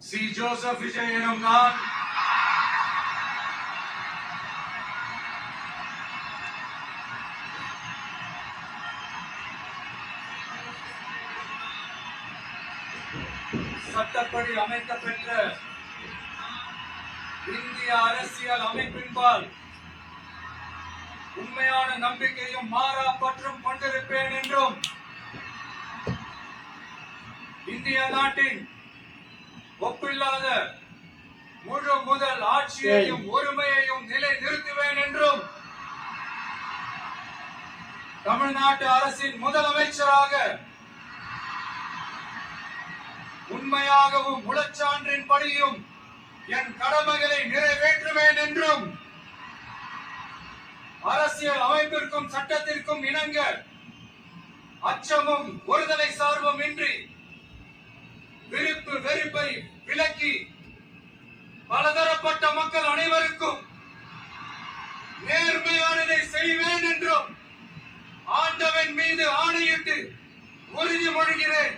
C. Joseph Vijay எனும் நான் சட்டப்படி அமைக்கப்பெற்ற இந்திய அரசியல் அமைப்பின்பால் உண்மையான நம்பிக்கையும் மாறா பற்றும் கொண்டிருப்பேன் என்றும் இந்திய நாட்டின் ஒப்பில்லாத முழு முதல் ஆட்சியையும் ஒருமையையும் நிலை நிறுத்துவேன் என்றும் தமிழ்நாட்டு அரசின் முதலமைச்சராக உண்மையாகவும் முழச்சான்றின் படியும் என் கடமைகளை நிறைவேற்றுவேன் என்றும் அரசியல் அமைப்பிற்கும் சட்டத்திற்கும் இணங்க அச்சமும் ஒருதலை சார்பும் இன்றி விருப்பு வெறுப்பை விலக்கி பலதரப்பட்ட மக்கள் அனைவருக்கும் நேர்மையானதை செய்வேன் என்றும் ஆண்டவன் மீது ஆணையிட்டு உறுதிமொழிகிறேன்.